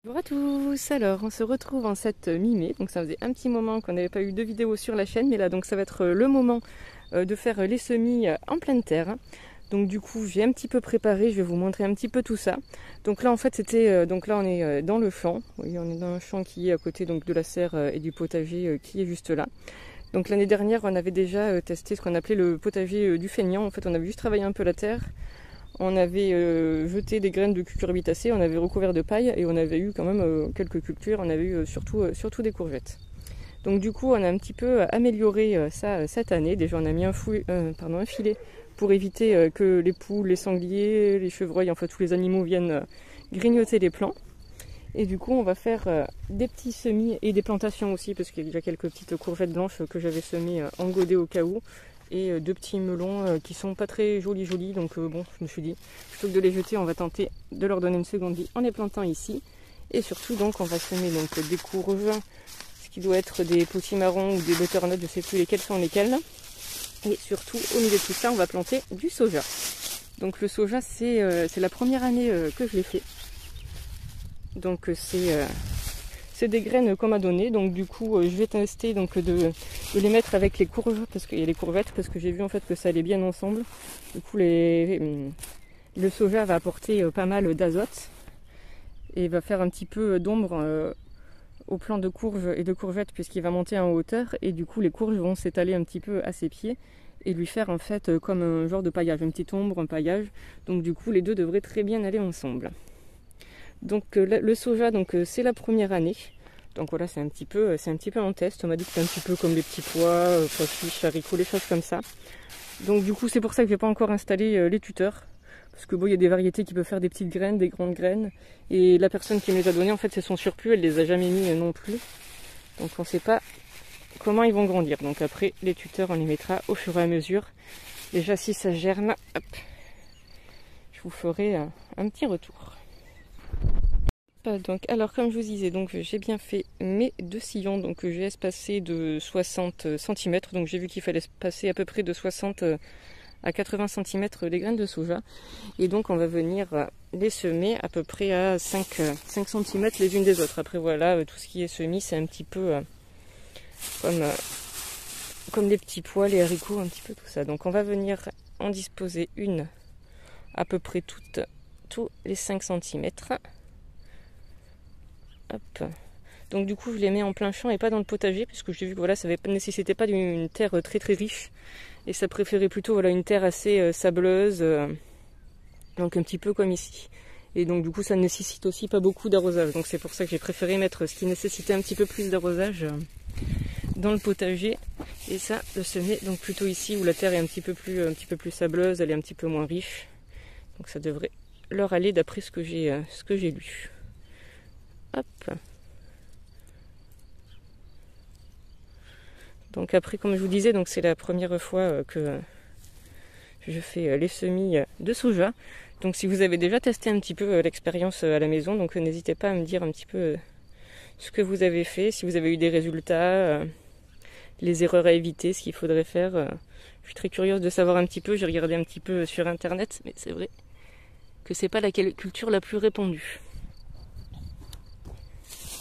Bonjour à tous, alors on se retrouve en cette mi-mai, donc ça faisait un petit moment qu'on n'avait pas eu de vidéo sur la chaîne, mais là donc ça va être le moment de faire les semis en pleine terre. Donc du coup j'ai un petit peu préparé, je vais vous montrer un petit peu tout ça. Donc là en fait c'était, donc là on est dans le champ, oui, on est dans un champ qui est à côté donc de la serre et du potager qui est juste là. Donc l'année dernière on avait déjà testé ce qu'on appelait le potager du feignant, en fait on avait juste travaillé un peu la terre. On avait jeté des graines de cucurbitacées, on avait recouvert de paille et on avait eu quand même quelques cultures, on avait eu surtout des courgettes. Donc du coup on a un petit peu amélioré ça cette année. Déjà on a mis un filet pour éviter que les poules, les sangliers, les chevreuils, enfin tous les animaux viennent grignoter les plants. Et du coup on va faire des petits semis et des plantations aussi, parce qu'il y a déjà quelques petites courgettes blanches que j'avais semées en godet au cas où. Et deux petits melons qui sont pas très jolis, donc bon, je me suis dit, plutôt que de les jeter, on va tenter de leur donner une seconde vie en les plantant ici. Et surtout donc on va semer donc des courges, ce qui doit être des potimarrons ou des butternuts, je sais plus lesquels sont lesquels. Et surtout au milieu de tout ça on va planter du soja. Donc le soja c'est la première année que je l'ai fait. Donc c'est des graines qu'on m'a donné, donc du coup je vais tester donc de les mettre avec les courges, parce qu'il y a les courgettes, parce que j'ai vu en fait que ça allait bien ensemble. Du coup le soja va apporter pas mal d'azote et va faire un petit peu d'ombre au plant de courges et de courgettes, puisqu'il va monter en hauteur, et du coup les courges vont s'étaler un petit peu à ses pieds et lui faire en fait comme un genre de paillage, une petite ombre, un paillage. Donc du coup les deux devraient très bien aller ensemble. Donc le soja, donc c'est la première année. Donc voilà, c'est un petit peu en test. On m'a dit que c'est un petit peu comme les petits pois, pois chiches, haricots, les choses comme ça. Donc du coup c'est pour ça que j'ai pas encore installé les tuteurs. Parce que bon, il y a des variétés qui peuvent faire des petites graines, des grandes graines. Et la personne qui me les a données, en fait c'est son surplus, elle les a jamais mis non plus. Donc on sait pas comment ils vont grandir. Donc après les tuteurs on les mettra au fur et à mesure. Déjà si ça germe, hop, je vous ferai un petit retour. Donc, alors comme je vous disais, donc j'ai bien fait mes deux sillons, donc j'ai espacé de 60 cm, donc j'ai vu qu'il fallait espacer à peu près de 60 à 80 cm les graines de soja, et donc on va venir les semer à peu près à 5 cm les unes des autres. Après voilà, tout ce qui est semis c'est un petit peu comme les petits pois, les haricots, un petit peu tout ça. Donc on va venir en disposer une à peu près tous les 5 cm. Hop. Donc du coup je les mets en plein champ et pas dans le potager, puisque j'ai vu que voilà, ça ne nécessitait pas d'une terre très très riche, et ça préférait plutôt voilà, une terre assez sableuse, donc un petit peu comme ici. Et donc du coup ça ne nécessite aussi pas beaucoup d'arrosage, donc c'est pour ça que j'ai préféré mettre ce qui nécessitait un petit peu plus d'arrosage dans le potager, et ça le semer donc plutôt ici où la terre est un petit peu plus sableuse, elle est un petit peu moins riche, donc ça devrait leur aller d'après ce que j'ai lu. Hop. Donc après, comme je vous disais, donc c'est la première fois que je fais les semis de soja. Donc si vous avez déjà testé un petit peu l'expérience à la maison, donc n'hésitez pas à me dire un petit peu ce que vous avez fait, si vous avez eu des résultats, les erreurs à éviter, ce qu'il faudrait faire. Je suis très curieuse de savoir un petit peu, j'ai regardé un petit peu sur internet, mais c'est vrai que c'est pas la culture la plus répandue.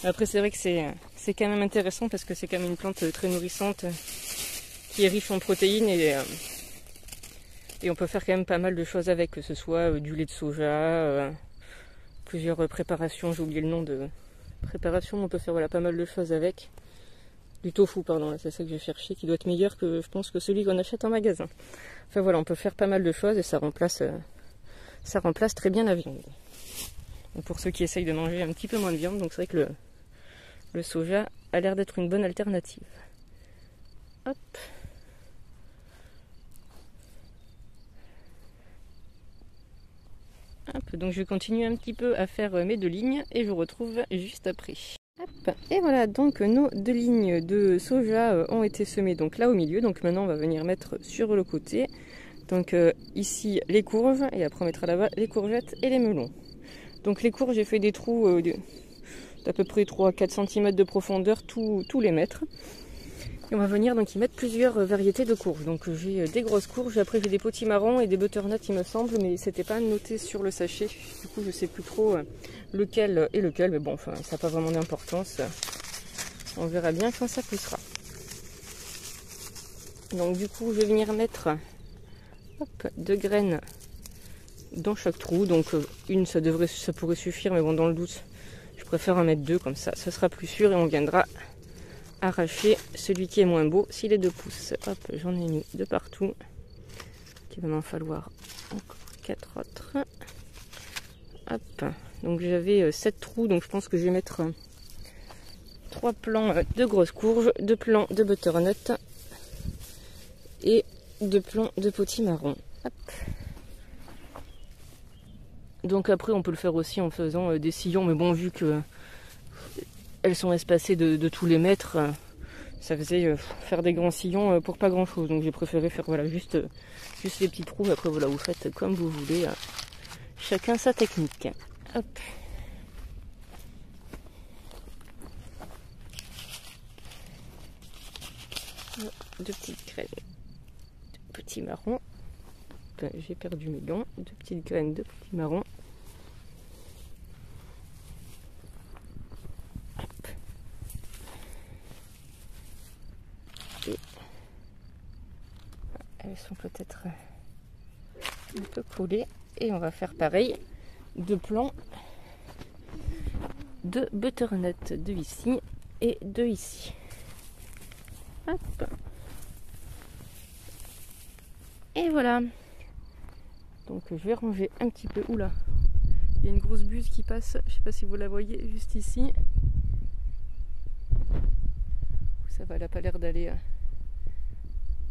Après c'est vrai que c'est quand même intéressant, parce que c'est quand même une plante très nourrissante qui est riche en protéines, et on peut faire quand même pas mal de choses avec, que ce soit du lait de soja, plusieurs préparations, j'ai oublié le nom de préparation, on peut faire voilà, pas mal de choses avec. Du tofu, pardon, c'est ça que j'ai cherché, qui doit être meilleur que je pense que celui qu'on achète en magasin. Enfin voilà, on peut faire pas mal de choses et ça remplace très bien la viande. Donc, pour ceux qui essayent de manger un petit peu moins de viande, donc c'est vrai que le soja a l'air d'être une bonne alternative. Hop. Hop. Donc je vais continuer un petit peu à faire mes deux lignes et je vous retrouve juste après. Hop. Et voilà, donc nos deux lignes de soja ont été semées donc là au milieu. Donc maintenant on va venir mettre sur le côté. Donc ici les courges, et après on mettra là-bas les courgettes et les melons. Donc les courges, j'ai fait des trous d'à peu près 3-4 cm de profondeur tous les mètres. Et on va venir donc y mettre plusieurs variétés de courges. Donc j'ai des grosses courges, après j'ai des potimarrons et des butternuts il me semble, mais c'était pas noté sur le sachet. Du coup je sais plus trop lequel est lequel, mais bon enfin ça n'a pas vraiment d'importance. On verra bien quand ça poussera. Donc du coup je vais venir mettre 2 graines dans chaque trou. Donc une ça pourrait suffire, mais bon dans le doute je préfère en mettre 2 comme ça sera plus sûr et on viendra arracher celui qui est moins beau s'il est 2 pouces. Hop, j'en ai mis de partout. Il va m'en falloir encore 4 autres. Hop, donc j'avais 7 trous, donc je pense que je vais mettre 3 plants de grosses courges, 2 plants de butternut et 2 plants de potimarron. Hop. Donc après on peut le faire aussi en faisant des sillons, mais bon vu que elles sont espacées de tous les mètres, ça faisait faire des grands sillons pour pas grand chose. Donc j'ai préféré faire voilà, juste les petits trous. Après voilà, vous faites comme vous voulez. Chacun sa technique. Hop. Deux petites graines de petits marrons. J'ai perdu mes gants. 2 petites graines de petits marrons. Elles sont peut-être un peu collées. Et on va faire pareil. 2 plants de butternut. 2 ici et 2 ici. Hop. Et voilà. Donc je vais ranger un petit peu. Oula. Il y a une grosse buse qui passe. Je ne sais pas si vous la voyez juste ici. Ça va, elle n'a pas l'air d'aller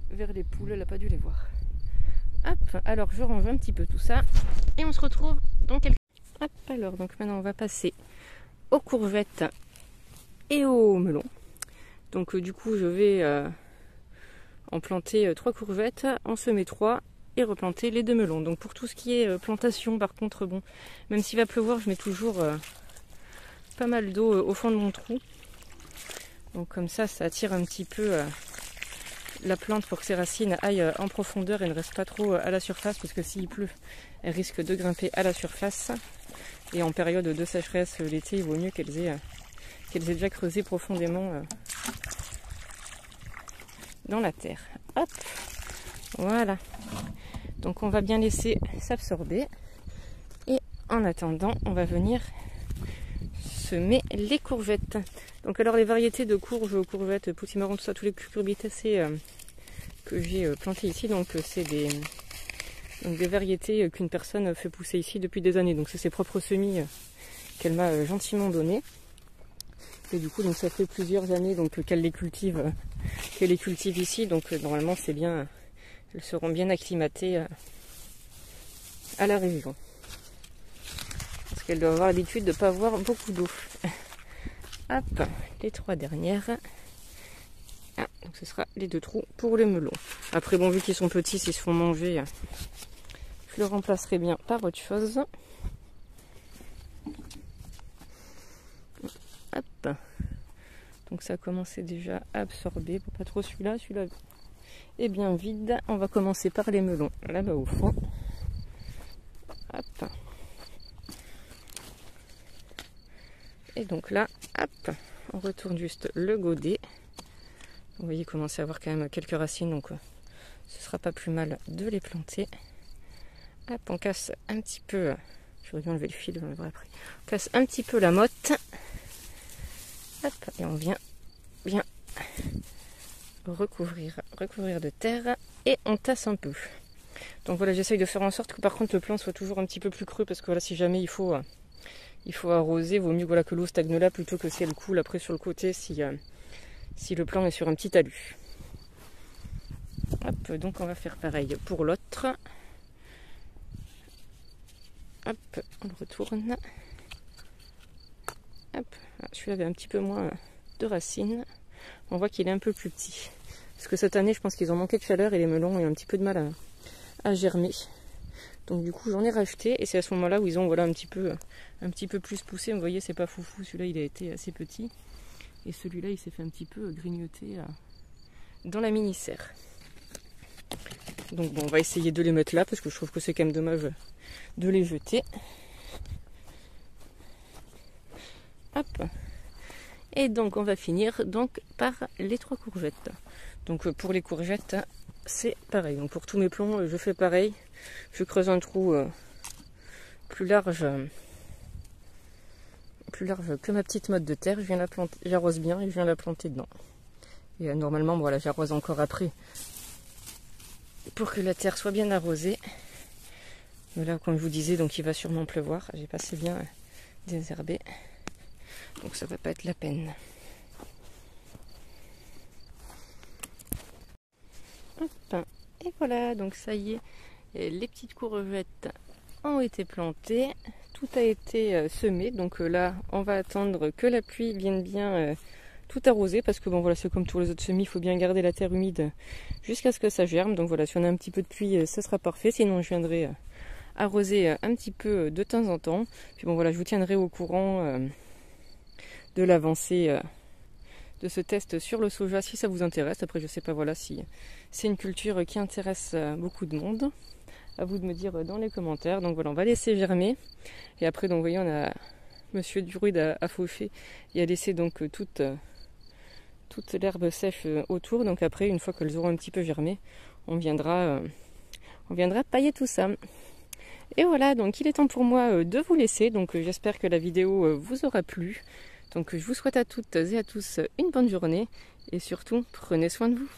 vers les poules, elle n'a pas dû les voir. Hop, alors je range un petit peu tout ça et on se retrouve dans quelques... Hop, alors donc maintenant on va passer aux courgettes et aux melons. Donc du coup je vais en planter 3 courgettes, en semer 3 et replanter les 2 melons. Donc pour tout ce qui est plantation par contre, bon, même s'il va pleuvoir, je mets toujours pas mal d'eau au fond de mon trou. Donc comme ça attire un petit peu la plante pour que ses racines aillent en profondeur et ne restent pas trop à la surface, parce que s'il pleut, elles risquent de grimper à la surface. Et en période de sécheresse l'été, il vaut mieux qu'elles aient déjà creusé profondément dans la terre. Hop, voilà. Donc on va bien laisser s'absorber. Et en attendant, on va venir semer les courgettes. Donc alors les variétés de courgettes, potimarron, tout ça, tous les cucurbitacées que j'ai plantés ici, donc c'est des variétés qu'une personne fait pousser ici depuis des années. Donc c'est ses propres semis qu'elle m'a gentiment donné. Et du coup donc ça fait plusieurs années donc qu'elle les cultive ici. Donc normalement c'est bien, elles seront bien acclimatées à la région. Parce qu'elle doit avoir l'habitude de ne pas avoir beaucoup d'eau. Hop, les 3 dernières. Ah, donc ce sera les 2 trous pour les melons. Après bon, vu qu'ils sont petits, s'ils se font manger, je le remplacerai bien par autre chose. Hop. Donc ça a commencé déjà à absorber. Bon, pas trop celui-là est bien vide. On va commencer par les melons là-bas au fond. Hop. Et donc là, hop, on retourne juste le godet. Vous voyez, il commence à avoir quand même quelques racines, donc ce sera pas plus mal de les planter. Hop, on casse un petit peu, j'aurais dû enlever le fil, on le verra après. On casse un petit peu la motte. Hop, et on vient bien recouvrir de terre et on tasse un peu. Donc voilà, j'essaye de faire en sorte que par contre le plan soit toujours un petit peu plus creux, parce que voilà, si jamais il faut arroser, vaut mieux voilà, que l'eau stagne là plutôt que si elle coule après sur le côté si le plan est sur un petit talus. Hop, donc on va faire pareil pour l'autre. Hop, on le retourne. Hop, celui-là avait un petit peu moins de racines. On voit qu'il est un peu plus petit. Parce que cette année, je pense qu'ils ont manqué de chaleur et les melons ont eu un petit peu de mal à germer. Donc du coup, j'en ai racheté et c'est à ce moment-là où ils ont voilà, un petit peu plus poussé. Vous voyez, c'est pas foufou. Celui-là, il a été assez petit. Et celui-là, il s'est fait un petit peu grignoter dans la mini-serre. Donc bon, on va essayer de les mettre là parce que je trouve que c'est quand même dommage de les jeter. Hop. Et donc on va finir donc par les 3 courgettes. Donc pour les courgettes, c'est pareil. Donc pour tous mes plants, je fais pareil. Je creuse un trou plus large que ma petite motte de terre. Je viens la planter, j'arrose bien et je viens la planter dedans. Et normalement, voilà, j'arrose encore après pour que la terre soit bien arrosée. Mais là, comme je vous disais, donc il va sûrement pleuvoir. J'ai passé bien désherbé. Donc ça va pas être la peine. Hop. Et voilà, donc ça y est, les petites courgettes ont été plantées. Tout a été semé. Donc là, on va attendre que la pluie vienne bien tout arroser. Parce que bon voilà, c'est comme tous les autres semis, il faut bien garder la terre humide jusqu'à ce que ça germe. Donc voilà, si on a un petit peu de pluie, ça sera parfait. Sinon, je viendrai arroser un petit peu de temps en temps. Puis bon voilà, je vous tiendrai au courant de l'avancée de ce test sur le soja si ça vous intéresse. Après je sais pas voilà si c'est une culture qui intéresse beaucoup de monde. À vous de me dire dans les commentaires. Donc voilà, on va laisser germer. Et après donc vous voyez, on a Monsieur Druide a fauché et a laissé donc toute l'herbe sèche autour. Donc après, une fois qu'elles auront un petit peu germé, on viendra pailler tout ça. Et voilà, donc il est temps pour moi de vous laisser. Donc j'espère que la vidéo vous aura plu. Donc je vous souhaite à toutes et à tous une bonne journée. Et surtout, prenez soin de vous.